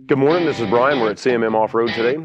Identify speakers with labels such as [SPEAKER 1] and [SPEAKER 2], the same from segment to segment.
[SPEAKER 1] Good morning, this is Brian. We're at CMM Offroad today.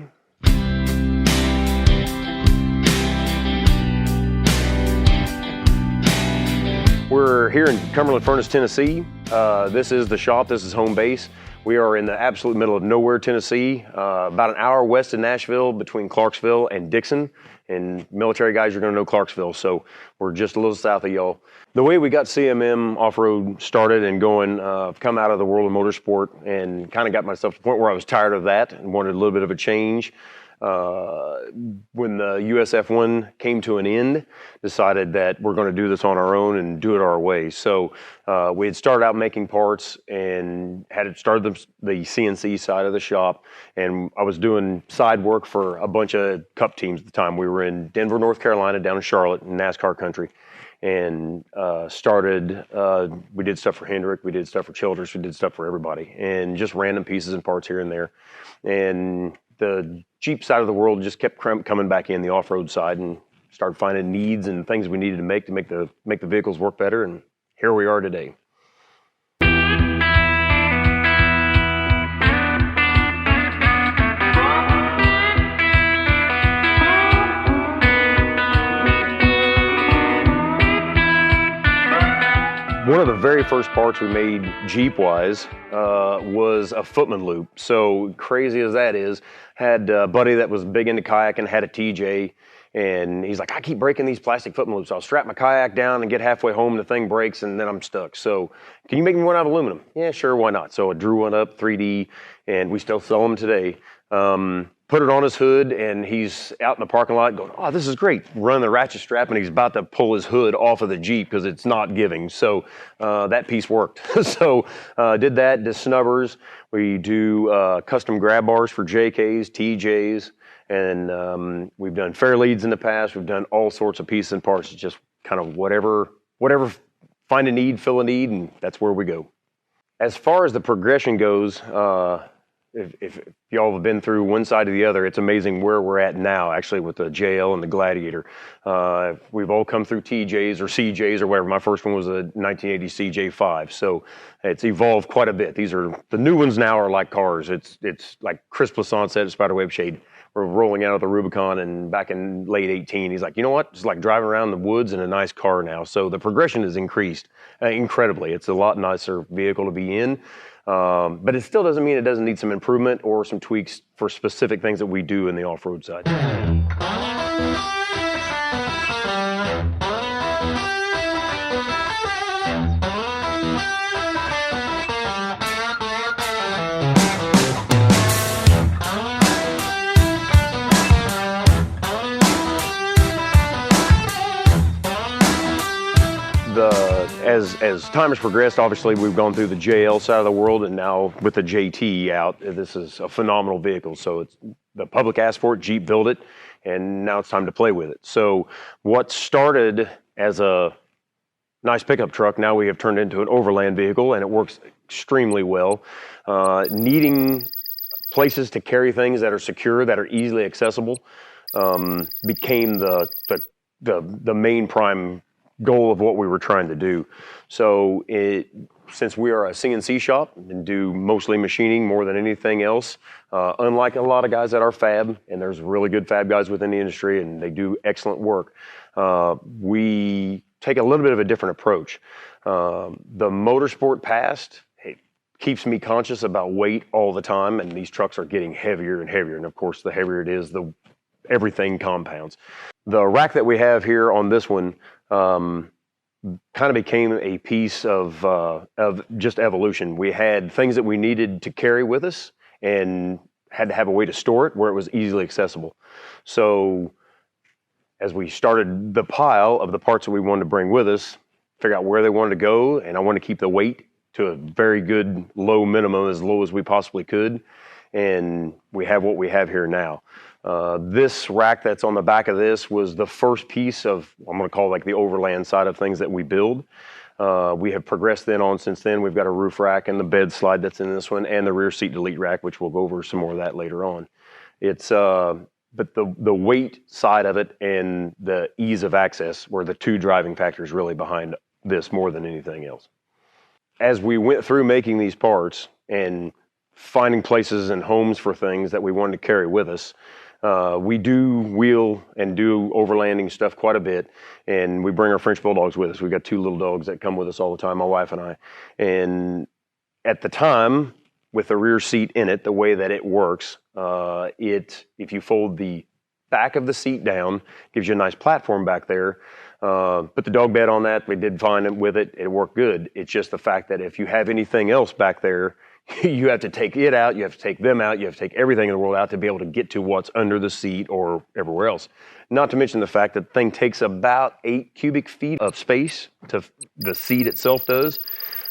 [SPEAKER 1] We're here in Cumberland Furnace, Tennessee. This is the shop, this is home base. We are in the absolute middle of nowhere, Tennessee, about an hour west of Nashville between Clarksville and Dixon. And military guys, you're gonna know Clarksville, so we're just a little south of y'all. The way we got CMM Offroad started and going, I've come out of the world of motorsport and kind of got myself to the point where I was tired of that and wanted a little bit of a change. When the USF1 came to an end, decided that we're going to do this on our own and do it our way. So we had started out making parts and had started the CNC side of the shop, and I was doing side work for a bunch of cup teams at the time. We were in Denver, North Carolina, down in Charlotte, in NASCAR country, and we did stuff for Hendrick, we did stuff for Childress, we did stuff for everybody, and just random pieces and parts here and there. And the Jeep side of the world just kept coming back in, the off-road side, and started finding needs and things we needed to make the vehicles work better, and here we are today. One of the very first parts we made Jeep-wise was a footman loop. So crazy as that is, had a buddy that was big into kayaking, had a TJ, and he's like, I keep breaking these plastic footman loops. I'll strap my kayak down and get halfway home, the thing breaks, and then I'm stuck. So can you make me one out of aluminum? Yeah, sure, why not? So I drew one up, 3D, and we still sell them today. Put it on his hood, and he's out in the parking lot going, oh, this is great. Run the ratchet strap, and he's about to pull his hood off of the Jeep because it's not giving. So that piece worked. So did that, did snubbers. We do custom grab bars for JKs, TJs, and we've done fair leads in the past. We've done all sorts of pieces and parts. It's just kind of whatever, find a need, fill a need, and that's where we go. As far as the progression goes, if y'all have been through one side or the other, it's amazing where we're at now, actually, with the JL and the Gladiator. We've all come through TJs or CJs or whatever. My first one was a 1980 CJ5, so it's evolved quite a bit. The new ones now are like cars. It's like Chris Plassant said at Spiderweb Shade. We're rolling out of the Rubicon, and back in late 18, he's like, you know what? It's like driving around the woods in a nice car now. So the progression has increased incredibly. It's a lot nicer vehicle to be in. But it still doesn't mean it doesn't need some improvement or some tweaks for specific things that we do in the off-road side. As time has progressed, obviously we've gone through the JL side of the world, and now with the JT out, this is a phenomenal vehicle. So it's the public asked for it, Jeep built it, and now it's time to play with it. So what started as a nice pickup truck, now we have turned into an Overland vehicle, and it works extremely well. Needing places to carry things that are secure, that are easily accessible, became the main prime goal of what we were trying to do. So since we are a CNC shop and do mostly machining more than anything else, unlike a lot of guys that are fab, and there's really good fab guys within the industry and they do excellent work, we take a little bit of a different approach. The motorsport past keeps me conscious about weight all the time, and these trucks are getting heavier and heavier, and of course the heavier it is, everything compounds. The rack that we have here on this one kind of became a piece of just evolution. We had things that we needed to carry with us and had to have a way to store it where it was easily accessible. So as we started the pile of the parts that we wanted to bring with us, figure out where they wanted to go, and I wanted to keep the weight to a very good low minimum, as low as we possibly could, and we have what we have here now. This rack that's on the back of this was the first piece of, I'm going to call it like the Overland side of things that we build. We have progressed since then. We've got a roof rack and the bed slide that's in this one, and the rear seat delete rack, which we'll go over some more of that later on. It's but the weight side of it and the ease of access were the two driving factors really behind this more than anything else. As we went through making these parts and finding places and homes for things that we wanted to carry with us, we do wheel and do overlanding stuff quite a bit, and we bring our French Bulldogs with us. We've got two little dogs that come with us all the time, my wife and I. And at the time, with the rear seat in it, the way that it works, if you fold the back of the seat down, gives you a nice platform back there. Put the dog bed on that. We did fine with it. It worked good. It's just the fact that if you have anything else back there, you have to take it out. You have to take them out. You have to take everything in the world out to be able to get to what's under the seat or everywhere else. Not to mention the fact that the thing takes about 8 cubic feet of space to the seat itself does.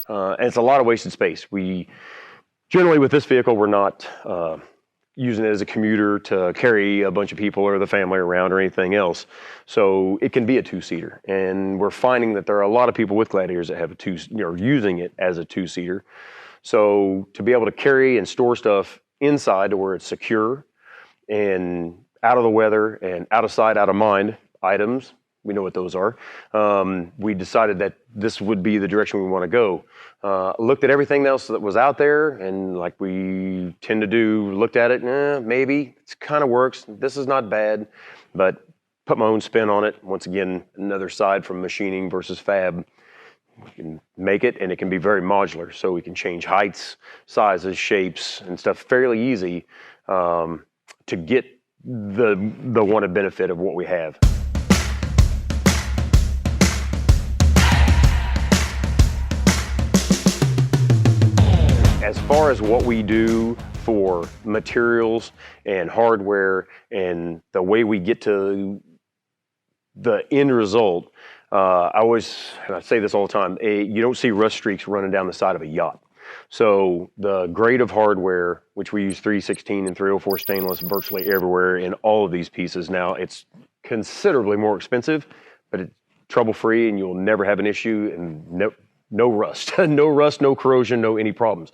[SPEAKER 1] And it's a lot of wasted space. We generally with this vehicle, we're not using it as a commuter to carry a bunch of people or the family around or anything else. So it can be a two-seater. And we're finding that there are a lot of people with Gladiators that have using it as a two-seater. So to be able to carry and store stuff inside to where it's secure and out of the weather and out of sight, out of mind items, we know what those are. We decided that this would be the direction we want to go. Looked at everything else that was out there, and like we tend to do, looked at it, maybe, it kind of works. This is not bad, but put my own spin on it. Once again, another side from machining versus fab. We can make it, and it can be very modular, so we can change heights, sizes, shapes, and stuff fairly easy to get the wanted benefit of what we have. As far as what we do for materials and hardware and the way we get to the end result, I say this all the time, you don't see rust streaks running down the side of a yacht. So the grade of hardware, which we use 316 and 304 stainless virtually everywhere in all of these pieces now, it's considerably more expensive, but it's trouble-free and you'll never have an issue, and no rust, no rust, no corrosion, no any problems.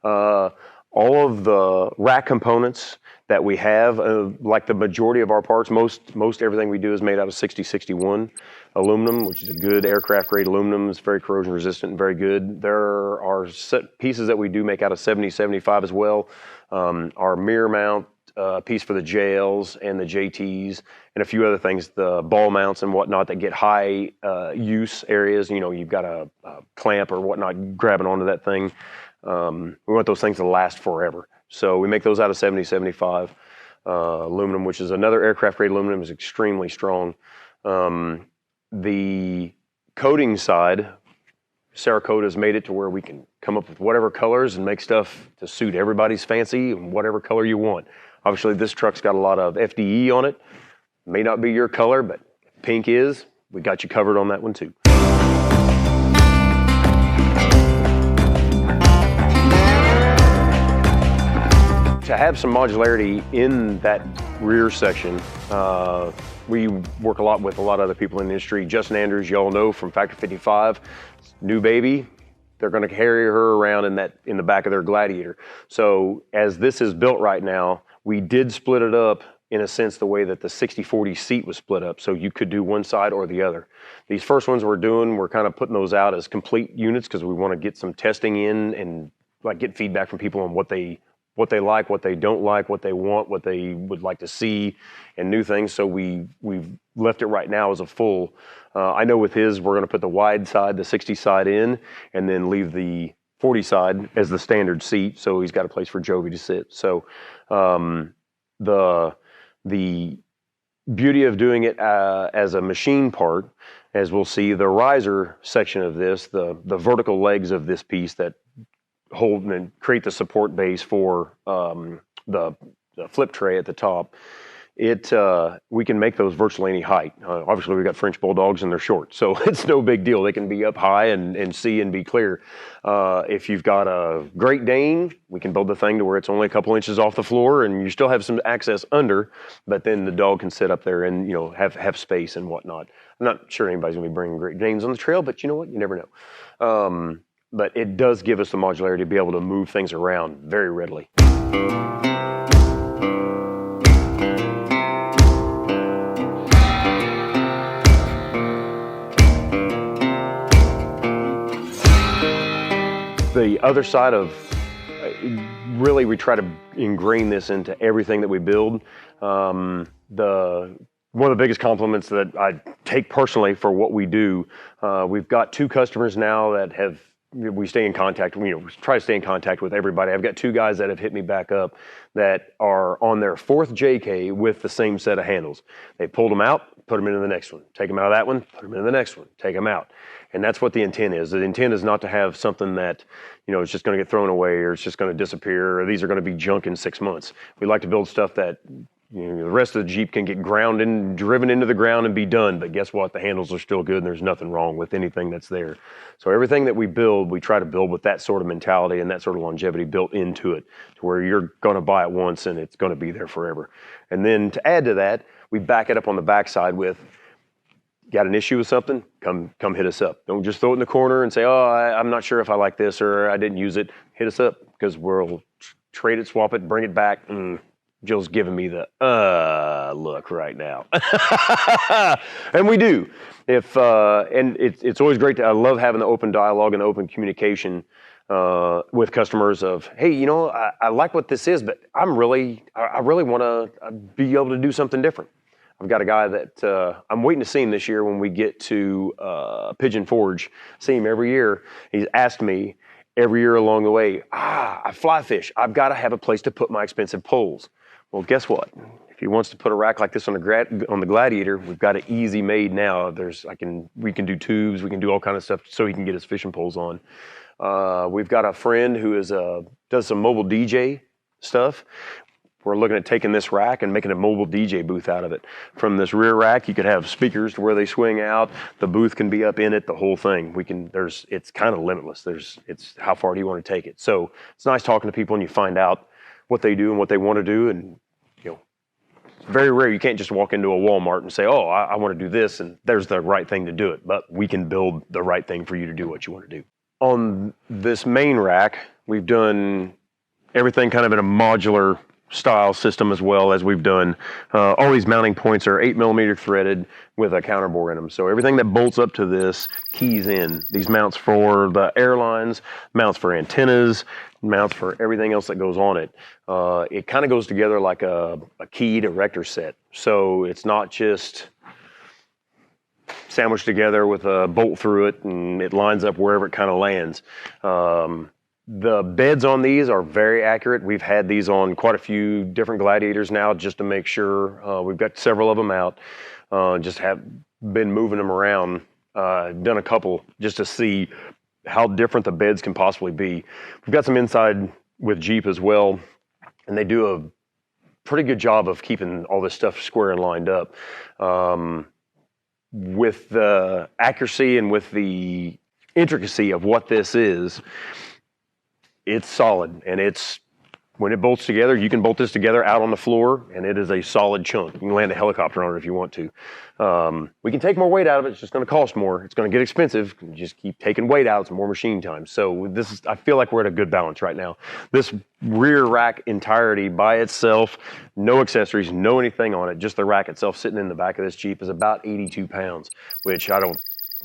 [SPEAKER 1] All of the rack components that we have, like the majority of our parts, most everything we do is made out of 6061 aluminum, which is a good aircraft grade aluminum. It's very corrosion resistant and very good. There are pieces that we do make out of 7075 as well. Our mirror mount piece for the JLs and the JTs and a few other things, the ball mounts and whatnot that get high use areas. You know, you've got a clamp or whatnot grabbing onto that thing. We want those things to last forever. So we make those out of 7075 aluminum, which is another aircraft grade aluminum, is extremely strong. The coating side, Cerakote has made it to where we can come up with whatever colors and make stuff to suit everybody's fancy and whatever color you want. Obviously, this truck's got a lot of FDE on it. May not be your color, but pink is. We got you covered on that one too. To have some modularity in that rear section, we work a lot with a lot of other people in the industry. Justin Andrews, you all know from Factor 55, new baby, they're going to carry her around in the back of their Gladiator. So as this is built right now, we did split it up in a sense the way that the 60/40 seat was split up, so you could do one side or the other. These first ones we're doing, we're kind of putting those out as complete units because we want to get some testing in and like get feedback from people on what they like, what they don't like, what they want, what they would like to see, and new things. So we've left it right now as a full. I know with his, we're going to put the wide side, the 60 side in, and then leave the 40 side as the standard seat. So he's got a place for Jovi to sit. So the beauty of doing it as a machine part, as we'll see, the riser section of this, the vertical legs of this piece that hold and create the support base for the flip tray at the top. We can make those virtually any height. Obviously, we've got French Bulldogs and they're short, so it's no big deal. They can be up high and see and be clear. If you've got a Great Dane, we can build the thing to where it's only a couple inches off the floor and you still have some access under, but then the dog can sit up there and have space and whatnot. I'm not sure anybody's going to be bringing Great Danes on the trail, but you know what? You never know. But it does give us the modularity to be able to move things around very readily. other side of, really we try to ingrain this into everything that we build. One of the biggest compliments that I take personally for what we do, we've got 2 customers now that we stay in contact, we try to stay in contact with everybody. I've got 2 guys that have hit me back up that are on their 4th JK with the same set of handles. They pulled them out, put them into the next one, take them out of that one, put them into the next one, take them out. And that's what the intent is. The intent is not to have something that, it's just going to get thrown away or it's just going to disappear or these are going to be junk in 6 months. We like to build stuff that the rest of the Jeep can get ground and driven into the ground and be done. But guess what? The handles are still good and there's nothing wrong with anything that's there. So everything that we build, we try to build with that sort of mentality and that sort of longevity built into it to where you're going to buy it once and it's going to be there forever. And then to add to that, we back it up on the backside with, got an issue with something? Come hit us up. Don't just throw it in the corner and say, oh, I'm not sure if I like this or I didn't use it. Hit us up because we'll trade it, swap it, bring it back. Jill's giving me the look right now. And we do. And it's always great I love having the open dialogue and open communication with customers of, hey, I like what this is, but I really want to be able to do something different. I've got a guy that I'm waiting to see him this year when we get to Pigeon Forge. See him every year. He's asked me every year along the way, I fly fish. I've got to have a place to put my expensive poles. Well, guess what? If he wants to put a rack like this on the Gladiator, we've got it easy made now. We can do tubes, we can do all kind of stuff so he can get his fishing poles on. We've got a friend who does some mobile DJ stuff. We're looking at taking this rack and making a mobile DJ booth out of it. From this rear rack, you could have speakers to where they swing out. The booth can be up in it, the whole thing. It's kind of limitless. It's how far do you want to take it? So it's nice talking to people and you find out what they do and what they want to do. And it's very rare. You can't just walk into a Walmart and say, oh, I want to do this, and there's the right thing to do it. But we can build the right thing for you to do what you want to do. On this main rack, we've done everything kind of in a modular style system as well as we've done. All these mounting points are 8mm threaded with a counterbore in them. So everything that bolts up to this keys in. These mounts for the airlines, mounts for antennas, mounts for everything else that goes on it. It kind of goes together like a keyed erector set. So it's not just sandwiched together with a bolt through it and it lines up wherever it kind of lands. The beds on these are very accurate. We've had these on quite a few different Gladiators now just to make sure. We've got several of them out. Just have been moving them around. Done a couple just to see how different the beds can possibly be. We've got some inside with Jeep as well, and they do a pretty good job of keeping all this stuff square and lined up. With the accuracy and with the intricacy of what this is, it's solid, and when it bolts together, you can bolt this together out on the floor, and it is a solid chunk. You can land a helicopter on it if you want to. We can take more weight out of it. It's just going to cost more. It's going to get expensive. You just keep taking weight out. It's more machine time. So I feel like we're at a good balance right now. This rear rack entirety by itself, no accessories, no anything on it, just the rack itself sitting in the back of this Jeep is about 82 pounds, which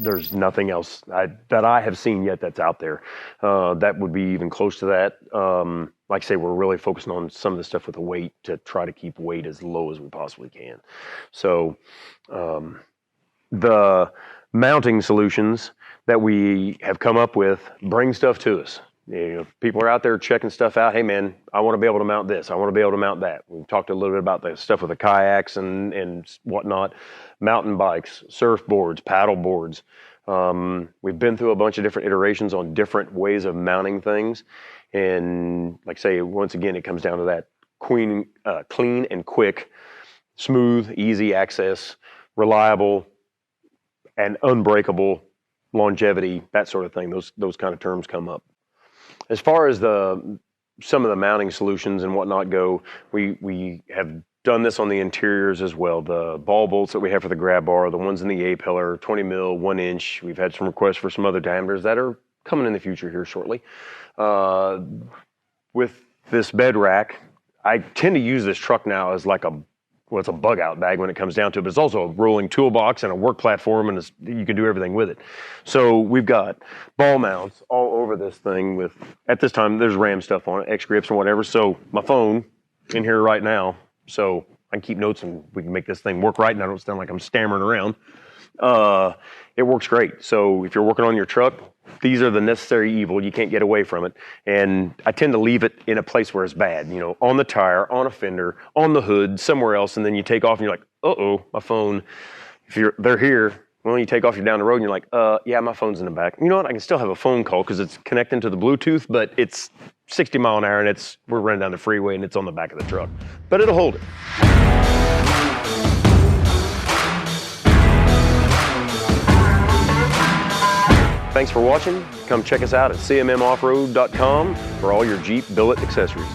[SPEAKER 1] there's nothing else that I have seen yet that's out there that would be even close to that. Like I say, we're really focusing on some of the stuff with the weight to try to keep weight as low as we possibly can. So the mounting solutions that we have come up with bring stuff to us. People are out there checking stuff out. Hey man, I want to be able to mount this. I want to be able to mount that. We've talked a little bit about the stuff with the kayaks and whatnot, mountain bikes, surfboards, paddle boards. We've been through a bunch of different iterations on different ways of mounting things. And like I say, once again, it comes down to that clean and quick, smooth, easy access, reliable, and unbreakable longevity, that sort of thing. Those kind of terms come up. As far as some of the mounting solutions and whatnot go, we have done this on the interiors as well. The ball bolts that we have for the grab bar, the ones in the A-pillar, 20 mil, 1 inch. We've had some requests for some other diameters that are coming in the future here shortly. With this bed rack, I tend to use this truck now as like a well, it's a bug out bag when it comes down to it, but it's also a rolling toolbox and a work platform, and you can do everything with it. So we've got ball mounts all over this thing with, at this time, there's RAM stuff on it, X grips and whatever. So my phone in here right now, so I can keep notes and we can make this thing work right, and I don't sound like I'm stammering around. It works great. So if you're working on your truck, these are the necessary evil. You can't get away from it. And I tend to leave it in a place where it's bad, you know, on the tire, on a fender, on the hood, somewhere else. And then you take off and you're like, uh-oh, my phone. If they're here, well, you take off, you're down the road and you're like, yeah, my phone's in the back. You know what? I can still have a phone call because it's connecting to the Bluetooth, but it's 60 mile an hour and we're running down the freeway and it's on the back of the truck. But it'll hold it. Thanks for watching. Come check us out at cmmoffroad.com for all your Jeep billet accessories.